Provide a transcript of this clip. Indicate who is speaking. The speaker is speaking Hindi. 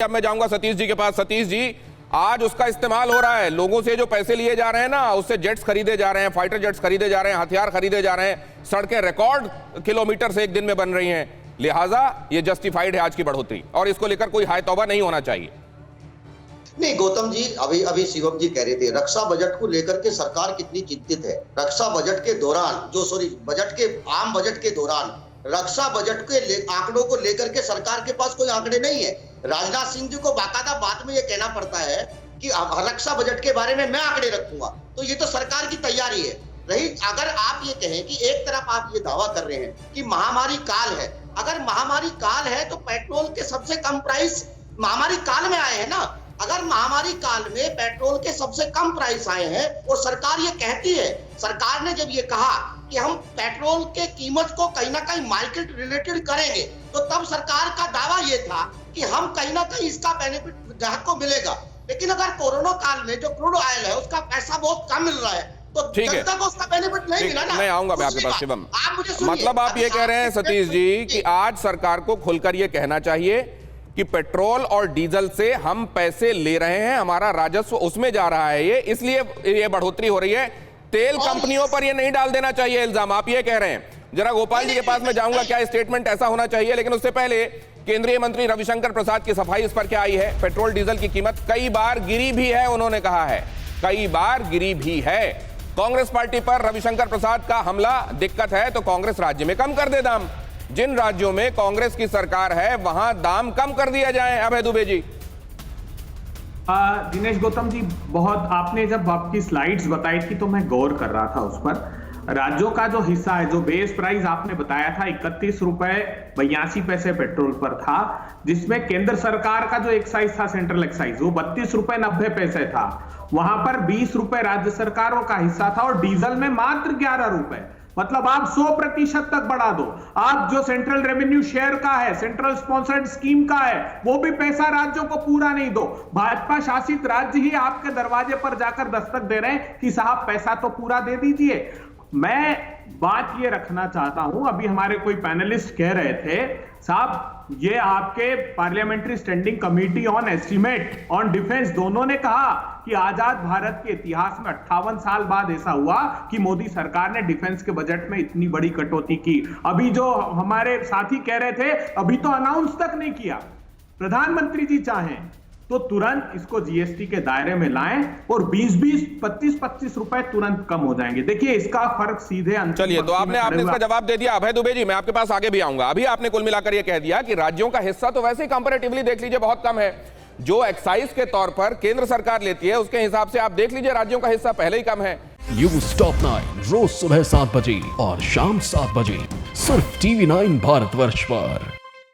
Speaker 1: अब मैं जाऊंगा सतीश जी के पास। सतीश जी, आज उसका इस्तेमाल हो रहा है, लोगों से जो पैसे लिए जा रहे हैं ना, उससे जेट्स खरीदे जा रहे हैं, फाइटर जेट्स खरीदे जा रहे हैं, हथियार खरीदे जा रहे हैं, सड़कें रिकॉर्ड किलोमीटर से एक दिन में बन रही हैं। लिहाजा ये जस्टिफाइड है आज की बढ़ोतरी, और इसको लेकर कोई हाय तौबा नहीं होना चाहिए।
Speaker 2: नहीं गौतम जी, अभी शिवम जी कह रहे थे रक्षा बजट को लेकर के सरकार कितनी चिंतित है। रक्षा बजट के दौरान बजट के आम बजट के दौरान रक्षा बजट के आंकड़ों को लेकर के सरकार के पास कोई आंकड़े नहीं है। राजनाथ सिंह जी को बाकायदा बाद में ये कहना पड़ता है कि रक्षा बजट के बारे में मैं आंकड़े रखूंगा, तो ये तो सरकार की तैयारी है। रही अगर आप ये कहें कि एक तरफ आप ये दावा कर रहे हैं कि महामारी काल है, अगर महामारी काल है तो पेट्रोल के सबसे कम प्राइस महामारी काल में आए हैं ना। अगर महामारी काल में पेट्रोल के सबसे कम प्राइस आए हैं और सरकार ये कहती है, सरकार ने जब ये कहा कि हम पेट्रोल के कीमत को कहीं ना कहीं मार्केट रिलेटेड करेंगे, तो तब सरकार का दावा ये था कि हम कहीं ना कहीं इसका बेनिफिट ग्राहक को मिलेगा। लेकिन अगर कोरोना काल में जो क्रूड ऑयल है उसका पैसा बहुत कम मिल रहा है, तो जनता को उसका बेनिफिट नहीं मिला ना।
Speaker 1: मैं आऊंगा मैं आपके पास शिवम। मतलब आप ये कह रहे हैं सतीश जी कि आज सरकार को खुलकर ये कहना चाहिए कि पेट्रोल और डीजल से हम पैसे ले रहे हैं, हमारा राजस्व उसमें जा रहा है, ये इसलिए ये बढ़ोतरी हो रही है। तेल कंपनियों पर ये नहीं डाल देना चाहिए इल्जाम, आप ये कह रहे हैं। जरा गोपाल जी के पास मैं जाऊंगा, क्या स्टेटमेंट ऐसा होना चाहिए, लेकिन उससे पहले केंद्रीय मंत्री रविशंकर प्रसाद की सफाई इस पर क्या आई है। पेट्रोल डीजल की कीमत कई बार गिरी भी है, उन्होंने कहा है कई बार गिरी भी है। कांग्रेस पार्टी पर रविशंकर प्रसाद का हमला, दिक्कत है तो कांग्रेस राज्य में कम कर दे दाम, जिन राज्यों में कांग्रेस की सरकार है वहां दाम कम कर दिया जाए। अभय दुबे जी।
Speaker 3: दिनेश गौतम जी, बहुत आपने जब आपकी स्लाइड्स बताई थी तो मैं गौर कर रहा था उस पर। राज्यों का जो हिस्सा है, जो बेस प्राइस आपने बताया था 31 रुपए 82 पैसे पेट्रोल पर था, जिसमें केंद्र सरकार का जो एक्साइज था, सेंट्रल एक्साइज, वो 32 रुपए 90 पैसे था। वहां पर 20 रुपए राज्य सरकारों का हिस्सा था और डीजल में मात्र 11 रुपए। मतलब आप 100% तक बढ़ा दो। आप जो सेंट्रल रेवेन्यू शेयर का है, सेंट्रल स्पॉन्सर्ड स्कीम का है, वो भी पैसा राज्यों को पूरा नहीं दो। भाजपा शासित राज्य ही आपके दरवाजे पर जाकर दस्तक दे रहे हैं कि साहब पैसा तो पूरा दे दीजिए। मैं बात ये रखना चाहता हूं, अभी हमारे कोई पैनलिस्ट कह रहे थे साहब ये आपके parliamentary standing committee on estimate on defence, दोनों ने कहा कि आजाद भारत के इतिहास में 58 साल बाद ऐसा हुआ कि मोदी सरकार ने डिफेंस के बजट में इतनी बड़ी कटौती की। अभी जो हमारे साथी कह रहे थे, अभी तो अनाउंस तक नहीं किया। प्रधानमंत्री जी चाहें तो तुरंत इसको जीएसटी के दायरे में लाएं और 20-20, 25-25 रुपए तुरंत कम हो जाएंगे। देखिए इसका फर्क सीधे।
Speaker 1: चलिए, तो आपने इसका जवाब दे दिया। अभय दुबे जी, मैं आपके पास आगे भी आऊंगा। अभी आपने कुल मिलाकर यह कह दिया कि राज्यों का हिस्सा तो वैसे ही कंपैरेटिवली देख लीजिए बहुत कम है। जो एक्साइज के तौर पर केंद्र सरकार लेती है उसके हिसाब से आप देख लीजिए राज्यों का हिस्सा पहले ही कम है।
Speaker 4: न्यूज़ टॉप 9 रोज सुबह 7 बजे और शाम 7 बजे सिर्फ TV9 भारतवर्ष पर।